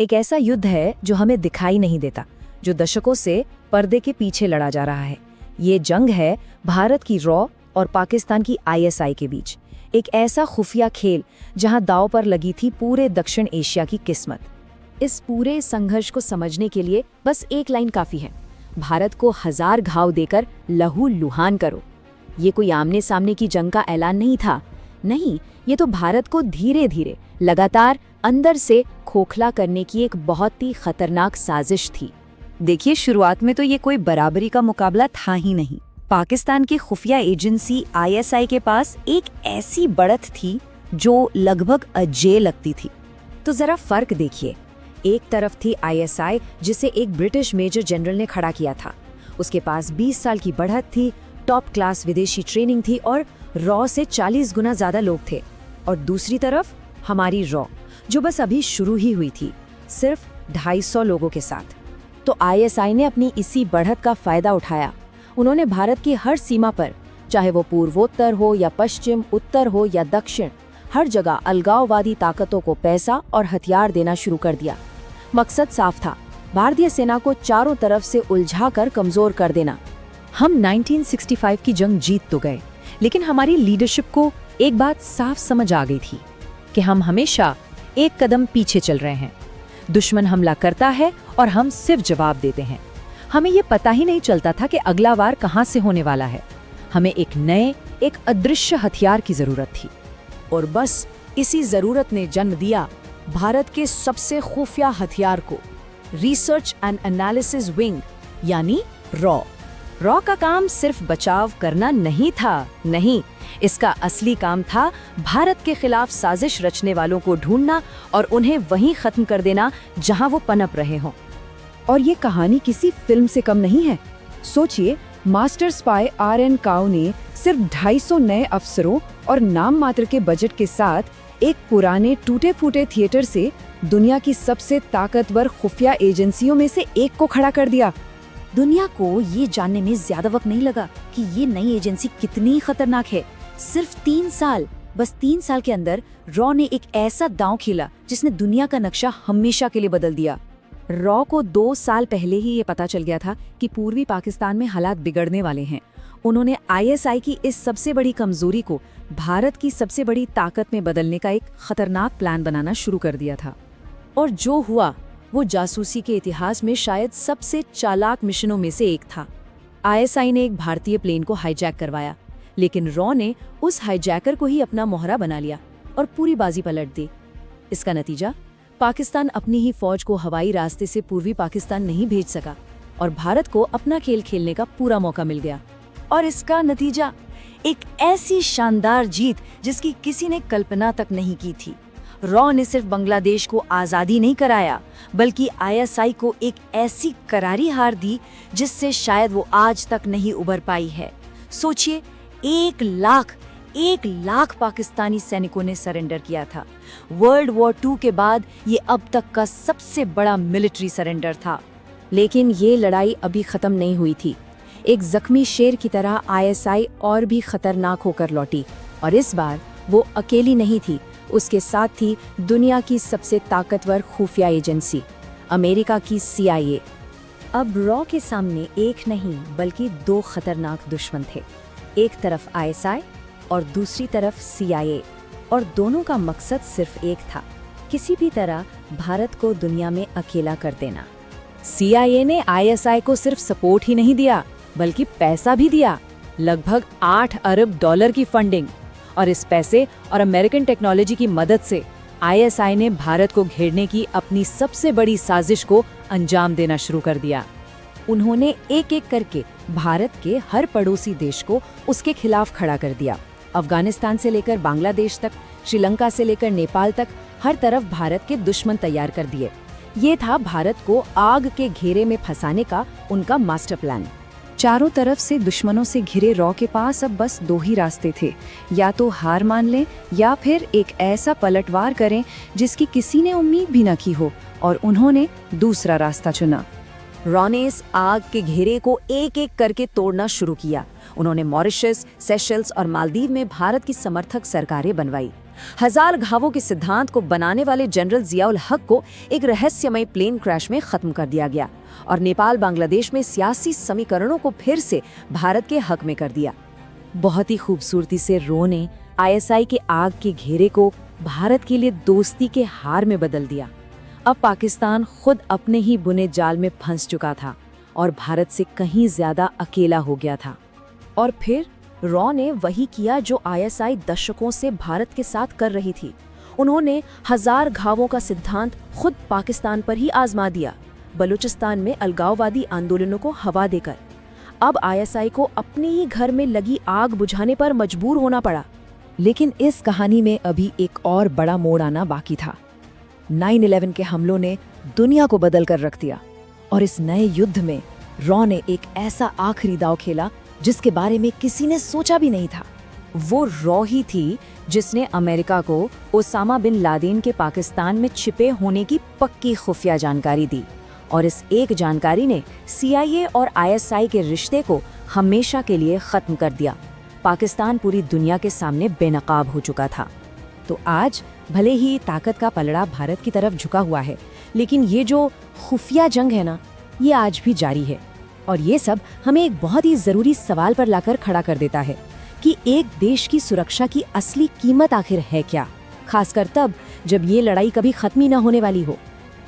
एक ऐसा युद्ध है जो हमें दिखाई नहीं देता, जो दशकों से पर्दे के पीछे लड़ा जा रहा है। ये जंग है भारत की रॉ और पाकिस्तान की आईएसआई के बीच। एक ऐसा खुफिया खेल जहां दांव पर लगी थी पूरे दक्षिण एशिया की किस्मत। इस पूरे संघर्ष को समझने के लिए बस एक लाइन काफी है, भारत को 1000 घाव देकर लहू लुहान करो। ये कोई आमने सामने की जंग का ऐलान नहीं था, नहीं, ये तो भारत को धीरे धीरे लगातार अंदर से खोखला करने की एक बहुत ही खतरनाक साजिश थी। देखिए, शुरुआत में तो ये कोई बराबरी का मुकाबला था ही नहीं। पाकिस्तान की खुफिया एजेंसी आईएसआई के पास एक ऐसी बढ़त थी जो लगभग अजेय लगती थी। तो जरा फर्क देखिए, एक तरफ थी आईएसआई जिसे एक ब्रिटिश मेजर जनरल ने खड़ा किया था। उसके पास 20 साल की बढ़त थी, टॉप क्लास विदेशी ट्रेनिंग थी और रॉ से 40 गुना ज्यादा लोग थे। और दूसरी तरफ हमारी रॉ, जो बस अभी शुरू ही हुई थी, सिर्फ 250 लोगों के साथ। तो आईएसआई ने अपनी इसी बढ़त का फायदा उठाया। उन्होंने भारत की हर सीमा पर, चाहे वो पूर्वोत्तर हो या पश्चिम, उत्तर हो या दक्षिण, हर जगह अलगाववादी ताकतों को पैसा और हथियार देना शुरू कर दिया। मकसद साफ था, भारतीय सेना को चारों तरफ से उलझाकर कमजोर कर देना। हम 1965 की जंग जीत तो गए, लेकिन हमारी लीडरशिप को एक बात साफ समझ आ गई थी कि हम हमेशा एक कदम पीछे चल रहे हैं। दुश्मन हमला करता है और हम सिर्फ जवाब देते हैं। हमें ये पता ही नहीं चलता था कि अगला वार कहां से होने वाला है। हमें एक नए, एक अदृश्य हथियार की जरूरत थी। और बस इसी जरूरत ने जन्म दिया भारत के सबसे खुफिया हथियार को, रिसर्च एंड एनालिसिस विंग, यानी रॉ। रॉ का काम सिर्फ बचाव करना नहीं था, नहीं, इसका असली काम था भारत के खिलाफ साजिश रचने वालों को ढूंढना और उन्हें वहीं खत्म कर देना जहां वो पनप रहे हों। और ये कहानी किसी फिल्म से कम नहीं है। सोचिए, मास्टर स्पाई आर.एन. काओ ने सिर्फ 250 नए अफसरों और नाम मात्र के बजट के साथ एक पुराने टूटे फूटे थिएटर से दुनिया की सबसे ताकतवर खुफिया एजेंसियों में से एक को खड़ा कर दिया। दुनिया को ये जानने में ज्यादा वक्त नहीं लगा कि ये नई एजेंसी कितनी खतरनाक है। सिर्फ 3 साल, बस 3 साल के अंदर रॉ ने एक ऐसा दांव खेला जिसने दुनिया का नक्शा हमेशा के लिए बदल दिया। रॉ को 2 साल पहले ही ये पता चल गया था कि पूर्वी पाकिस्तान में हालात बिगड़ने वाले हैं। उन्होंने आईएसआई की इस सबसे बड़ी कमजोरी को भारत की सबसे बड़ी ताकत में बदलने का एक खतरनाक प्लान बनाना शुरू कर दिया था। और जो हुआ वो जासूसी के इतिहास में शायद सबसे चालाक मिशनों में से एक था। आईएसआई ने एक भारतीय प्लेन को हाईजैक करवाया, लेकिन रॉ ने उस हाईजैकर को ही अपना मोहरा बना लिया और पूरी बाजी पलट दी। इसका नतीजा, पाकिस्तान अपनी ही फौज को हवाई रास्ते से पूर्वी पाकिस्तान नहीं भेज सका और भारत को अपना खेल खेलने का पूरा मौका मिल गया। और इसका नतीजा, एक ऐसी शानदार जीत जिसकी किसी ने कल्पना तक नहीं की थी। रॉ ने सिर्फ बांग्लादेश को आज़ादी नहीं कराया, बल्कि आईएसआई को एक ऐसी करारी हार दी जिससे शायद वो आज तक नहीं उबर पाई है। सोचिए, 1 लाख पाकिस्तानी सैनिकों ने सरेंडर किया था। वर्ल्ड वॉर 2 के बाद ये अब तक का सबसे बड़ा मिलिट्री सरेंडर था। लेकिन ये लड़ाई अभी खत्म नहीं हुई थी। एक जख्मी शेर की तरह आईएसआई और भी खतरनाक होकर लौटी। और इस बार वो अकेली नहीं थी, उसके साथ थी दुनिया की सबसे ताकतवर खुफिया एजेंसी, अमेरिका की CIA। अब रॉ के सामने एक नहीं बल्कि 2 खतरनाक दुश्मन थे। एक तरफ आईएसआई और दूसरी तरफ CIA। और दोनों का मकसद सिर्फ एक था, किसी भी तरह भारत को दुनिया में अकेला कर देना। CIA ने आईएसआई को सिर्फ सपोर्ट ही नहीं दिया, बल्कि पैसा भी दिया, लगभग $8 अरब की फंडिंग। और इस पैसे और अमेरिकन टेक्नोलॉजी की मदद से आईएसआई ने भारत को घेरने की अपनी सबसे बड़ी साजिश को अंजाम देना शुरू कर दिया। उन्होंने एक एक करके भारत के हर पड़ोसी देश को उसके खिलाफ खड़ा कर दिया। अफगानिस्तान से लेकर बांग्लादेश तक, श्रीलंका से लेकर नेपाल तक, हर तरफ भारत के दुश्मन तैयार कर दिए। ये था भारत को आग के घेरे में फंसाने का उनका मास्टर प्लान। चारों तरफ से दुश्मनों से घिरे रॉ के पास अब बस 2 ही रास्ते थे, या तो हार मान लें या फिर एक ऐसा पलटवार करें जिसकी किसी ने उम्मीद भी न की हो। और उन्होंने दूसरा रास्ता चुना। रॉ ने इस आग के घेरे को एक एक करके तोड़ना शुरू किया। उन्होंने मॉरिशस, सेशल्स और मालदीव में भारत की समर्थक सरकारें बनवाई। 1000 घावों के सिद्धांत को बनाने वाले जनरल जियाउल हक को एक रहस्यमय प्लेन क्रैश में खत्म कर दिया गया और नेपाल बांग्लादेश में सियासी समीकरणों को फिर से भारत के हक में कर दिया। बहुत ही खूबसूरती से रो ने आईएसआई के आग के घेरे को भारत के लिए दोस्ती के हार में बदल दिया। अब पाकिस्तान खुद अपने ही बुने जाल में फंस चुका था और भारत से कहीं ज्यादा अकेला हो गया था। और फिर रॉ ने वही किया जो आईएसआई दशकों से भारत के साथ कर रही थी। उन्होंने 1000 घावों का सिद्धांत खुद पाकिस्तान पर ही आजमा दिया, बलूचिस्तान में अलगाववादी आंदोलनों को हवा देकर। अब आईएसआई को अपने ही घर में लगी आग बुझाने पर मजबूर होना पड़ा। लेकिन इस कहानी में अभी एक और बड़ा मोड़ आना बाकी था। 9/11 के हमलों ने दुनिया को बदल कर रख दिया और इस नए युद्ध में रॉ ने एक ऐसा आखिरी दांव खेला जिसके बारे में किसी ने सोचा भी नहीं था। वो रॉ ही थी जिसने अमेरिका को ओसामा बिन लादेन के पाकिस्तान में छिपे होने की पक्की खुफिया जानकारी दी और इस एक जानकारी ने सीआईए और आईएसआई के रिश्ते को हमेशा के लिए खत्म कर दिया। पाकिस्तान पूरी दुनिया के सामने बेनकाब हो चुका था। तो आज भले ही ताकत का पलड़ा भारत की तरफ झुका हुआ है, लेकिन ये जो खुफिया जंग है ना, ये आज भी जारी है। और ये सब हमें एक बहुत ही जरूरी सवाल पर लाकर खड़ा कर देता है कि एक देश की सुरक्षा की असली कीमत आखिर है क्या, खासकर तब जब ये लड़ाई कभी खत्म ही न होने वाली हो।